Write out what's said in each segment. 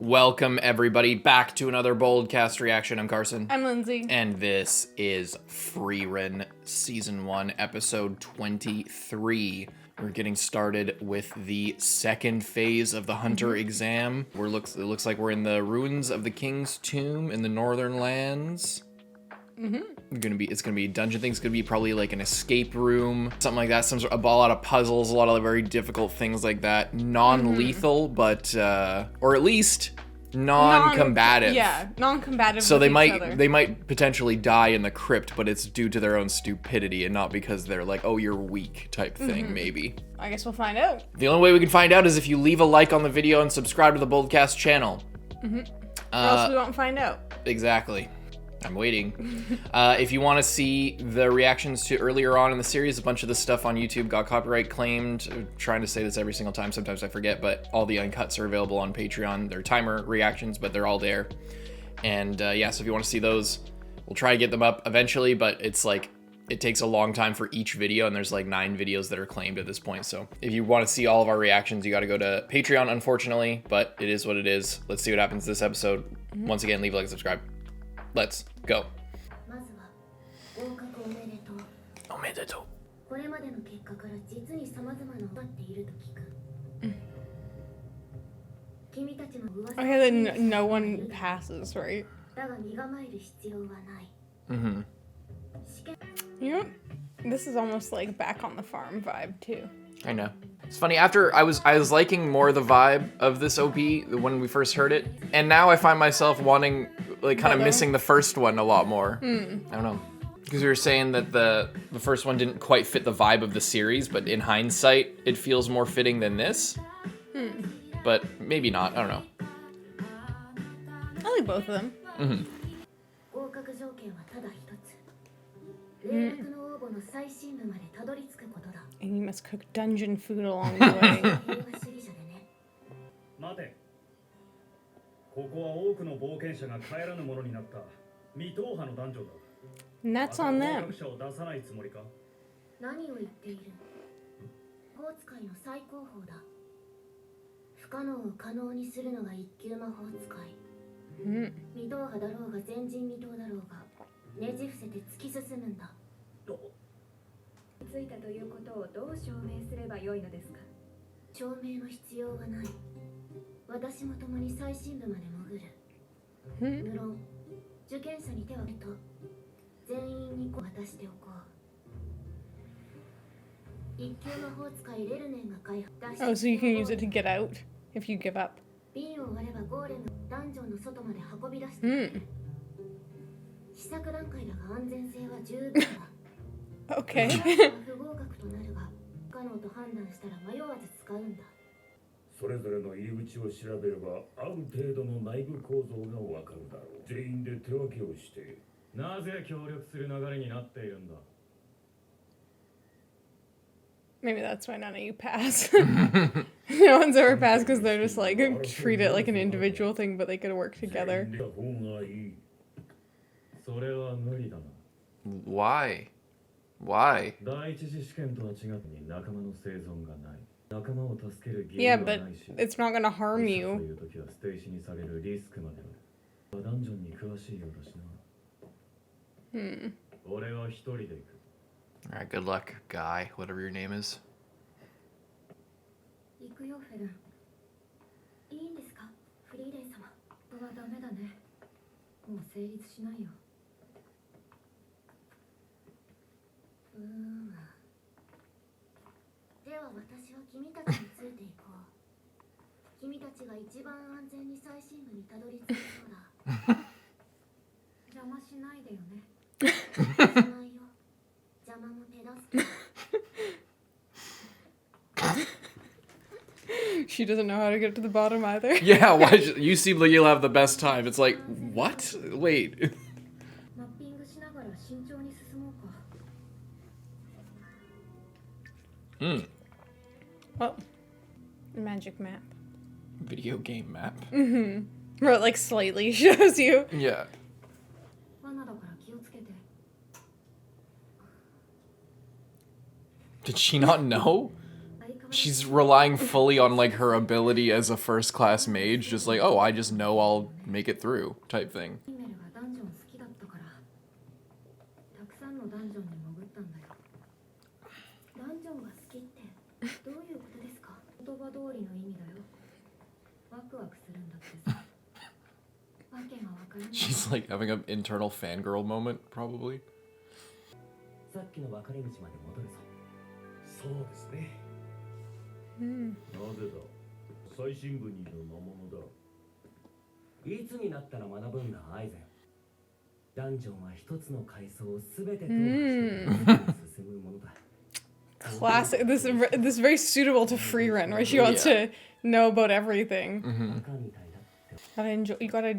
Welcome, everybody, back to another BOLDcast reaction. I'm Carson. I'm Lindsay. And this is Frieren, Season 1, Episode 23. We're getting started with the second phase of the Hunter exam. It looks like we're in the ruins of the King's Tomb in the Northern Lands. It's gonna be dungeon things. It's gonna be probably like an escape room, something like that. A lot of puzzles, a lot of very difficult things like that. Non-lethal, but or at least non-combative. Non-combative. So they might potentially die in the crypt, but it's due to their own stupidity and not because they're like, oh, you're weak type thing. Maybe. I guess we'll find out. The only way we can find out is if you leave a like on the video and subscribe to the BOLDcast channel. Or else we won't find out. Exactly. I'm waiting. If you want to see the reactions to earlier on in the series, a bunch of the stuff on YouTube got copyright claimed. I'm trying to say this every single time. Sometimes I forget, but all the uncuts are available on Patreon. They're timer reactions, but they're all there. And yeah, so if you want to see those, we'll try to get them up eventually, but it's like, it takes a long time for each video, and there's like 9 videos that are claimed at this point. So if you want to see all of our reactions, you got to go to Patreon, unfortunately, but it is what it is. Let's see what happens this episode. Once again, leave a like and subscribe. Let's go. Omedetou. Okay, then no one passes, right? You know, this is almost like back on the farm vibe too. I know. It's funny, after I was liking more the vibe of this OP when we first heard it, and now I find myself wanting, like, kind of missing the first one a lot more. I don't know. Because we were saying that the first one didn't quite fit the vibe of the series, but in hindsight, it feels more fitting than this. But maybe not, I don't know. I like both of them. And you must cook dungeon food along the way. And that's on them. Oh, so you can use it to get out if you give up. Okay. Maybe that's why none of you pass. No one's ever passed because they're just like, treat it like an individual thing, but they could work together. Why? Why? Yeah, but it's not gonna harm you. Alright, good luck, guy, whatever your name is. She doesn't know how to get to the bottom either. Yeah, why? You seem like you'll have the best time. It's like, what? Wait. Well, magic map. Video game map. Where it like slightly shows you. Yeah. Did she not know? She's relying fully on like her ability as a first class mage, just like, oh, I just know I'll make it through type thing. She's like having an internal fangirl moment, probably. さっきの分かれ道まで戻るぞ。そうですね。なぜだ。最深部にいる魔物だ。いつになったら学ぶんだ、アイゼン。ダンジョンは一つの階層をすべて踏破して進むものだ。Classic. This is very suitable to Frieren, where she wants to know about everything. You gotta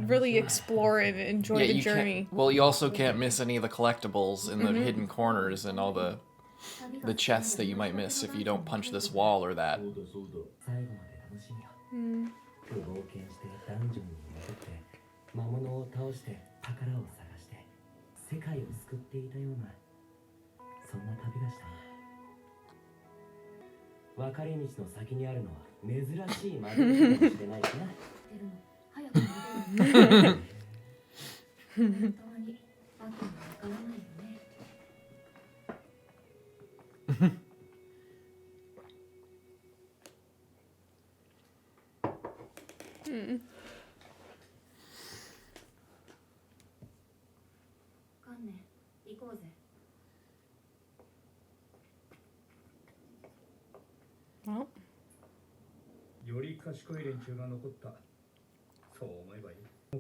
really explore it and enjoy the journey. Well, you also can't miss any of the collectibles in the hidden corners and all the chests that you might miss if you don't punch this wall or that. Well. より賢い連中が残った。そう思えばいい。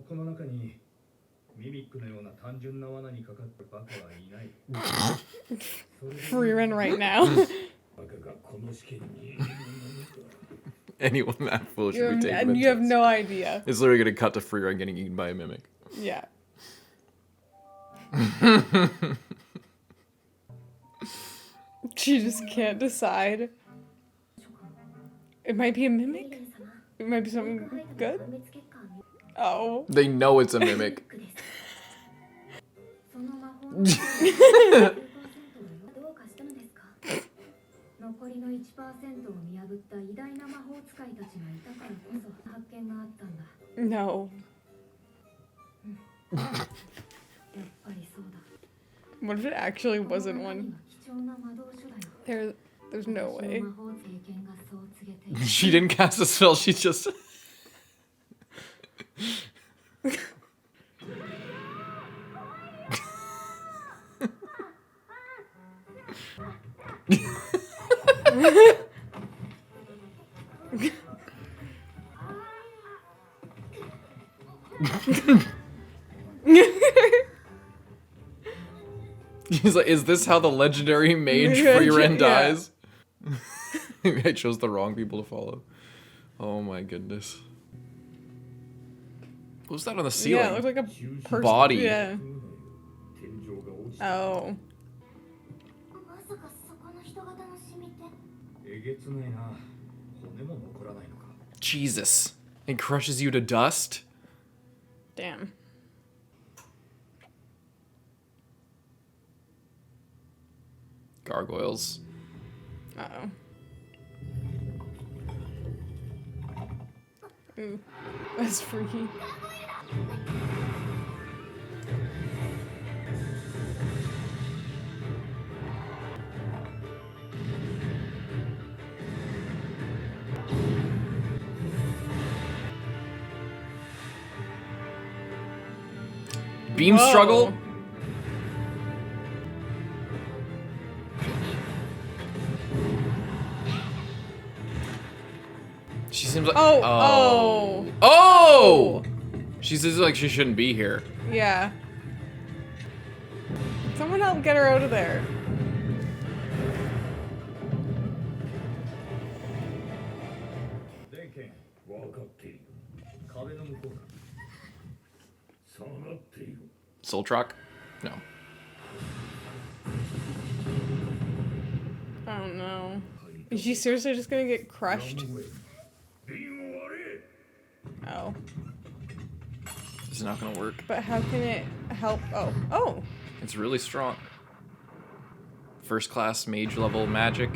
この中にミミックのような単純な罠にかかったバカはいない。Frieren right now. Anyone that foolish would be taken. And you have no idea. It's literally gonna cut to Frieren getting eaten by a mimic. Yeah. She just can't decide. It might be a mimic. It might be something good. Oh. They know it's a mimic. No. What if it actually wasn't one? There's no way. She didn't cast a spell, she just... He's like, is this how the legendary mage Frieren dies? Maybe I chose the wrong people to follow. Oh my goodness. What was that on the ceiling? Yeah, it looked like a person. Body. Yeah. Oh. Jesus. It crushes you to dust? Damn. Gargoyles. Uh-oh. Ooh, that's freaky. Beam Whoa. struggle? She seems like... Oh! Oh! She seems like she shouldn't be here. Yeah. Someone help get her out of there. Soul Truck? No. Oh no. Is she seriously just gonna get crushed? Oh. It's not gonna work. But how can it help? Oh. Oh! It's really strong. First class mage level magic.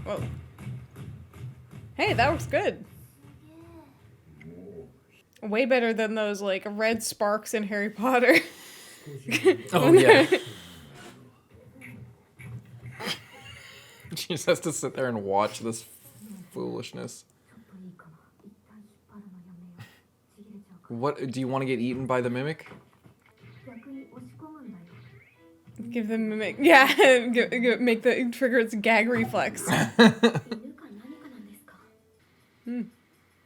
Whoa. Hey, that looks good. Way better than those, like, red sparks in Harry Potter. Oh, yeah. She just has to sit there and watch this foolishness. What, do you want to get eaten by the mimic? Give them mimic. Yeah, make the trigger its gag reflex.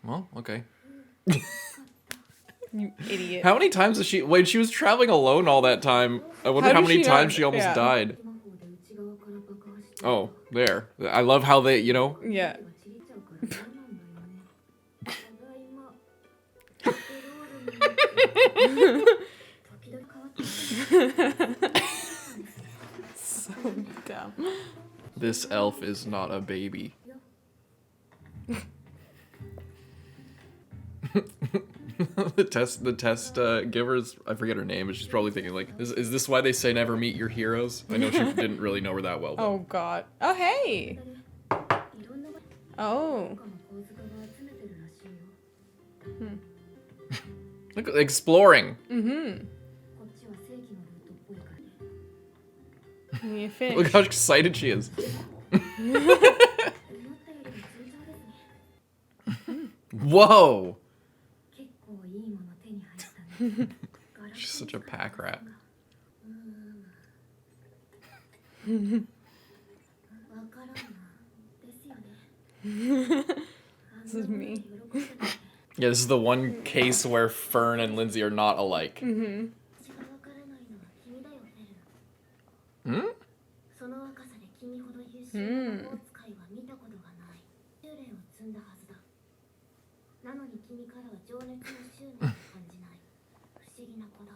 Well, okay. You idiot. How many times has she... Wait, she was traveling alone all that time. I wonder how did many she times not- she almost yeah. died. Oh, there. I love how they, you know... Yeah. So dumb. This elf is not a baby. the test giver's, I forget her name, but she's probably thinking like, is this why they say never meet your heroes? I know she didn't really know her that well. But. Oh god. Oh hey. Oh. Look, exploring. Mm-hmm. You finish. Look how excited she is. Whoa. She's such a pack rat. This is me. Yeah, this is the one case where Fern and Lindsay are not alike. Mm-hmm. Hmm? Hmm. なのに君からは情熱の執念を感じない不思議な子だ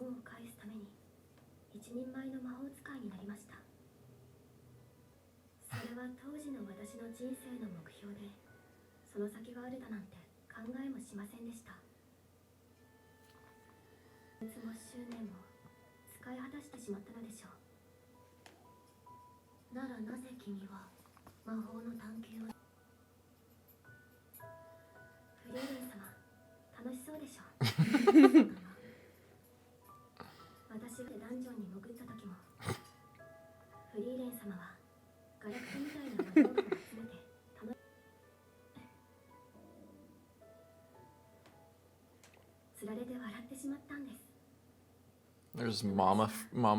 恩を返すために一人前の魔法使いになりましたそれは当時の私の人生の目標でその先があるだなんて考えもしませんでした情熱も執念も使い果たしてしまったのでしょうならなぜ君は魔法の探求をフリーレン様楽しそうでしょ私がダンジョンに潜った時もフリーレン様はガラクタみたいな魔法を集めてつられて笑ってしまったんです There's Mama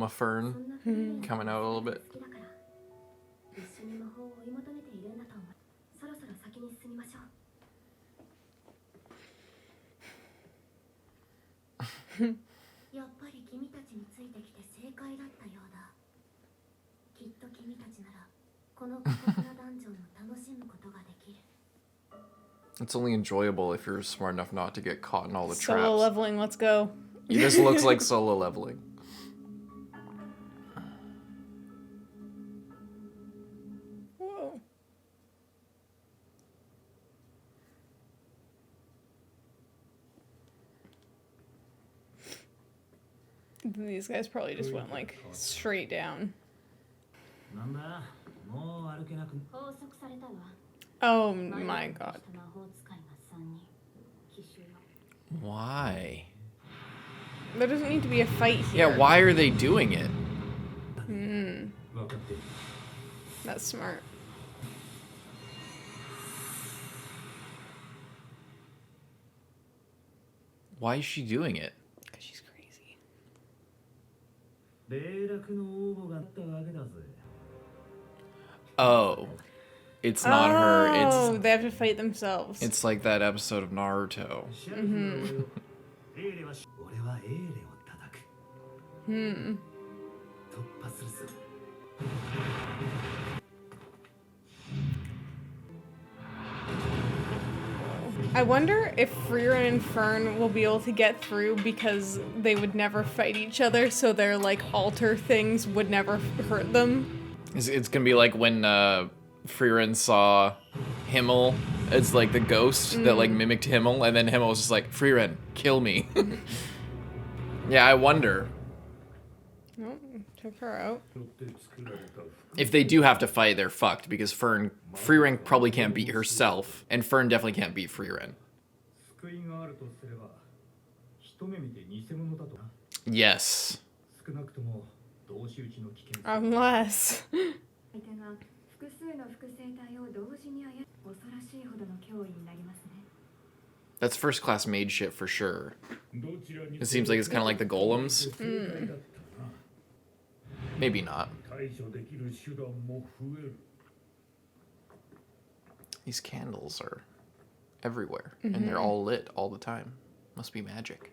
Fern coming out a little bit. 一緒に魔法を追い求めているんだと思うそろそろ先に進みましょうやっぱり君たちについてきて正解だったようだきっと君たちならこの過酷なダンジョンを楽しむことができる It's only enjoyable if you're smart enough not to get caught in all the Solo traps. leveling, let's go. This looks like solo leveling. Whoa. These guys probably just went like straight down. なんだもう歩けなく拘束されたわ Oh my god. 魔法使いが3人奇襲よ Why? There doesn't need to be a fight here. Yeah, why are they doing it? 分かってる That's smart. Why is she doing it? Because she's crazy. 霊落の応募があったわけだぜ Oh. It's not her. Oh, they have to fight themselves. It's like that episode of Naruto. シャルの俺をエーレは俺はエーレを叩く Hmm. 突破するぞ I wonder if Frieren and Fern will be able to get through because they would never fight each other, so their like alter things would never hurt them. It's gonna be like when Frieren saw Himmel as like the ghost that like mimicked Himmel, and then Himmel was just like, Frieren, kill me. Yeah, I wonder. Oh, Took her out. If they do have to fight, they're fucked because Frieren probably can't beat herself, and Fern definitely can't beat Frieren. Yes. Unless. That's first class mage shit for sure. It seems like it's kind of like the golems. Maybe not. These candles are everywhere, and they're all lit all the time. Must be magic.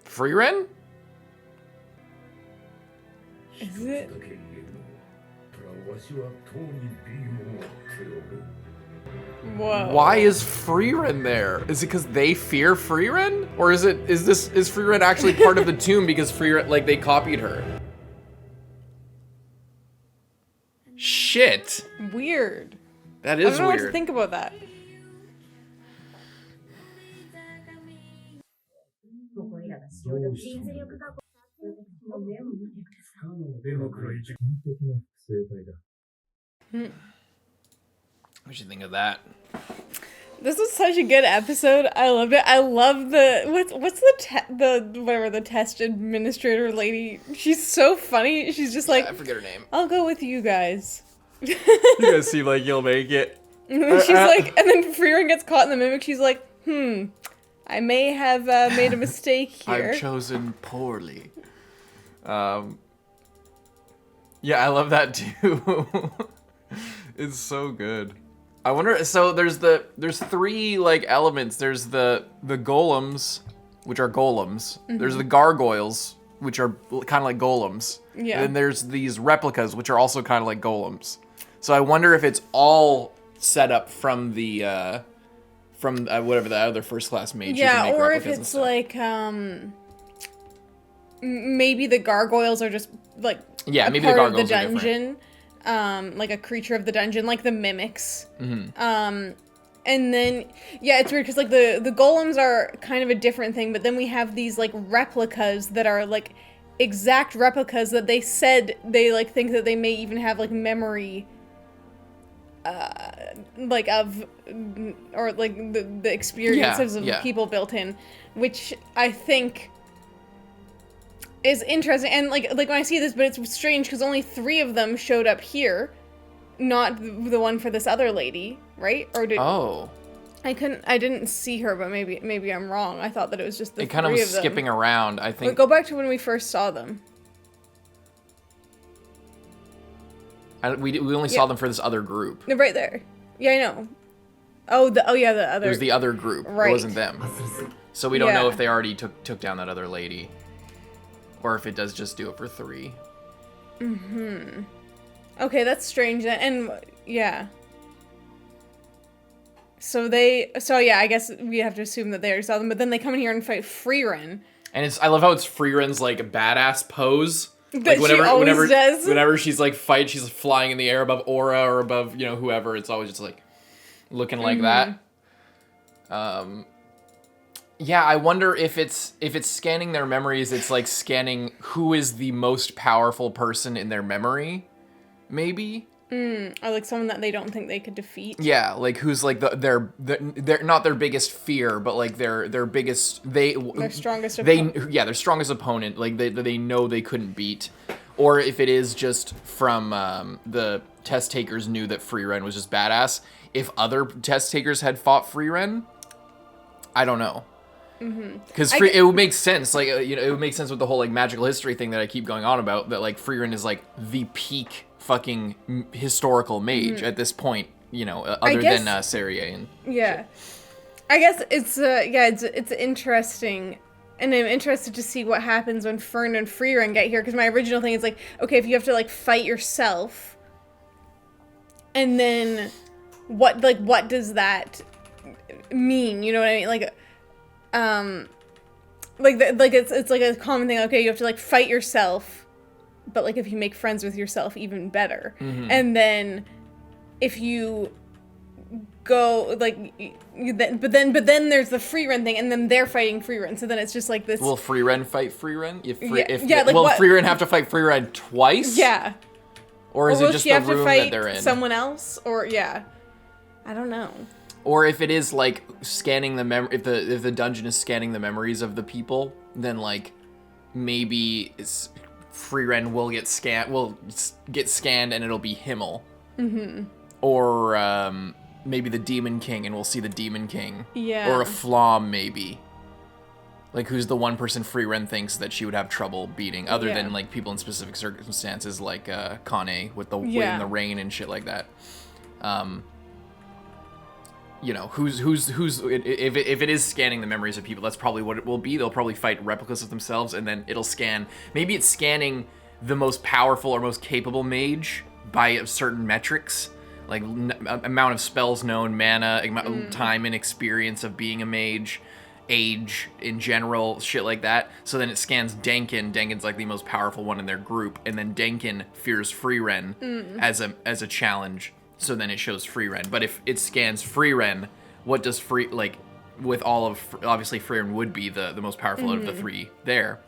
Frieren? Is it? Whoa. Why is Frieren there? Is it because they fear Frieren? Or is Frieren actually part of the tomb because Frieren, like, they copied her? Shit. Weird. That I is don't know what to weird. think about that. What you think of that? This was such a good episode. I loved it. I love the what's the test administrator lady. She's so funny. She's just like, I forget her name. I'll go with you guys. You guys seem like you'll make it. And then she's like, and then Frieren gets caught in the mimic. She's like, I may have made a mistake here. I've chosen poorly. Yeah, I love that too. It's so good. I wonder. So there's three like elements. There's the golems, which are golems. There's the gargoyles, which are kind of like golems. Yeah. And then there's these replicas, which are also kind of like golems. So I wonder if it's all set up from the whatever the other first class mage. Yeah, or if it's like maybe the gargoyles are just like maybe the part of the gargoyles are different. dungeon, like a creature of the dungeon, like the mimics. And then it's weird because like the golems are kind of a different thing, but then we have these like replicas that are like exact replicas that they said they like think that they may even have like memory like of or like the experiences of people built in, which I think is interesting. And like when I see this, but it's strange because only 3 of them showed up here, not the one for this other lady, right? Or did I didn't see her, but maybe I'm wrong. I thought that it was just the 3 of them. It kind of was skipping around, I think. But go back to when we first saw them. We only saw them for this other group. They're right there. Yeah, I know. The other. It was the other group. Right. It wasn't them. So we don't know if they already took down that other lady, or if it does just do it for 3. Okay, that's strange. And yeah. So I guess we have to assume that they already saw them. But then they come in here and fight Frieren. And I love how it's Frieren's like badass pose. That she always does. Whenever she's like she's flying in the air above Aura or above whoever. It's always just like looking like that. Yeah, I wonder if it's scanning their memories. It's like scanning who is the most powerful person in their memory, maybe. Or like someone that they don't think they could defeat. Yeah, like who's like their not their biggest fear, but like their biggest their strongest opponent. Their strongest opponent, like they know they couldn't beat. Or if it is just from the test takers knew that Frieren was just badass. If other test takers had fought Frieren, I don't know. Because it would make sense, like it would make sense with the whole like magical history thing that I keep going on about. That like Frieren is like the peak fucking historical mage at this point, other than serie and shit. I guess it's interesting, and I'm interested to see what happens when Fern and Frieren get here, because my original thing is like, okay, if you have to like fight yourself, and then what does that mean? You know what I mean? Like it's like a common thing. Okay, you have to like fight yourself, but like if you make friends with yourself, even better. Mm-hmm. And then if you go like, but then there's the Frieren thing, and then they're fighting Frieren. So then it's just like this. Will Frieren fight Frieren? Will Frieren have to fight Frieren twice? Yeah. Or is it just the room that they're in? Someone else? Or yeah, I don't know. Or if it is like scanning the if the dungeon is scanning the memories of the people, then like maybe Frieren will get scanned and it'll be Himmel. Mm-hmm. Or maybe the Demon King and we'll see the Demon King. Yeah. Or a flamme maybe. Like, who's the one person Frieren thinks that she would have trouble beating, other than, like, people in specific circumstances, like, Kane with the wind and the rain and shit like that. You know, who's if it is scanning the memories of people, that's probably what it will be. They'll probably fight replicas of themselves, and then it'll scan. Maybe it's scanning the most powerful or most capable mage by certain metrics, like amount of spells known, mana, time and experience of being a mage, age in general, shit like that. So then it scans Denkin. Denkin's like the most powerful one in their group, and then Denkin fears Frieren as a challenge. So then it shows Frieren. But if it scans Frieren, what does with all of obviously Frieren would be the most powerful out of the three there.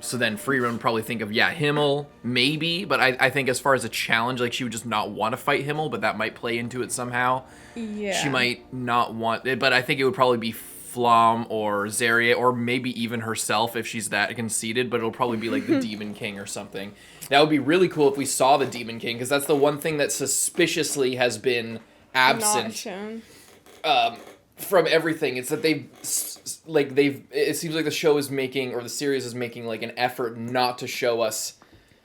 So then Frieren would probably think of Himmel maybe, but I think as far as a challenge, like she would just not want to fight Himmel, but that might play into it somehow. Yeah. She might not want it, but I think it would probably be Flamme or Serie, or maybe even herself if she's that conceited, but it'll probably be like the Demon King or something. That would be really cool if we saw the Demon King, because that's the one thing that suspiciously has been absent from everything. It's that it seems like the show is making, or the series is making, like an effort not to show us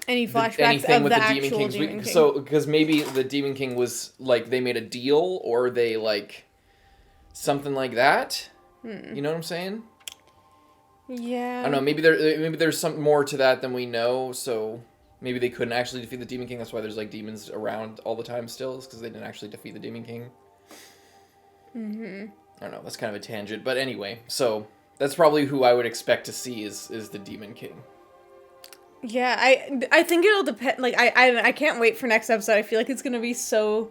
any flashbacks of the actual Demon King. So, because maybe the Demon King was, like, they made a deal, or they, like, something like that. You know what I'm saying? Yeah. I don't know, maybe there's something more to that than we know, so maybe they couldn't actually defeat the Demon King. That's why there's, like, demons around all the time still, is because they didn't actually defeat the Demon King. I don't know, that's kind of a tangent, but anyway, so that's probably who I would expect to see is the Demon King. Yeah, I think it'll depend. Like, I can't wait for next episode. I feel like it's gonna be so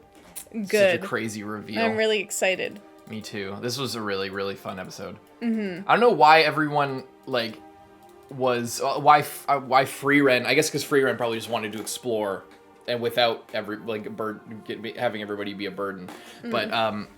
good. Such a crazy reveal. I'm really excited. Me too. This was a really, really fun episode. I don't know why everyone was why Frieren. I guess because Frieren probably just wanted to explore, and without having everybody be a burden. But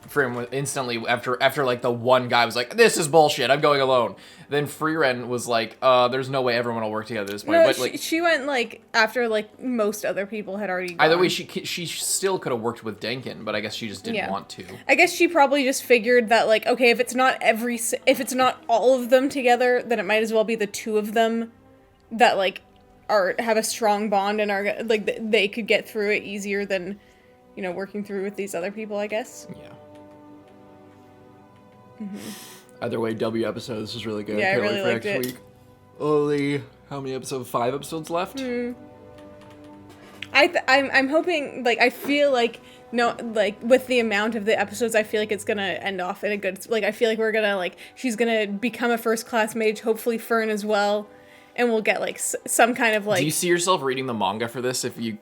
Frieren instantly after like the one guy was like, "This is bullshit. I'm going alone." Then Frieren was like, "There's no way everyone will work together at this point." No, but like she went like after like most other people had already gone. Either way, she still could have worked with Denkin, but I guess she just didn't want to. I guess she probably just figured that like, okay, if it's not all of them together, then it might as well be the two of them that like have a strong bond and are like they could get through it easier than, you know, working through with these other people, I guess. Yeah. Either way, W episode. This was really good. Yeah, I really liked it. Week. Only how many episodes? 5 episodes left. I'm hoping, like, I feel like with the amount of the episodes, I feel like it's gonna end off in a good, like, I feel like we're gonna she's gonna become a first class mage, hopefully Fern as well. And we'll get, like, some kind of, like... Do you see yourself reading the manga for this if you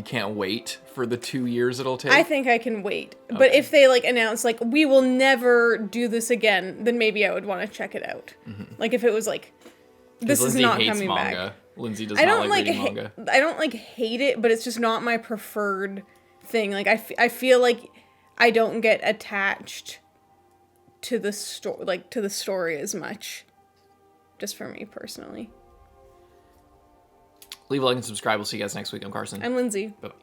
can't wait for the 2 years it'll take? I think I can wait. Okay. But if they, like, announce, like, we will never do this again, then maybe I would want to check it out. Like, if it was, like, this is not coming back. Lindsay does not like reading manga. I don't, like, hate it, but it's just not my preferred thing. Like, I feel like I don't get attached to the story as much. Just for me, personally. Leave a like and subscribe. We'll see you guys next week. I'm Carson. I'm Lindsay. Bye-bye.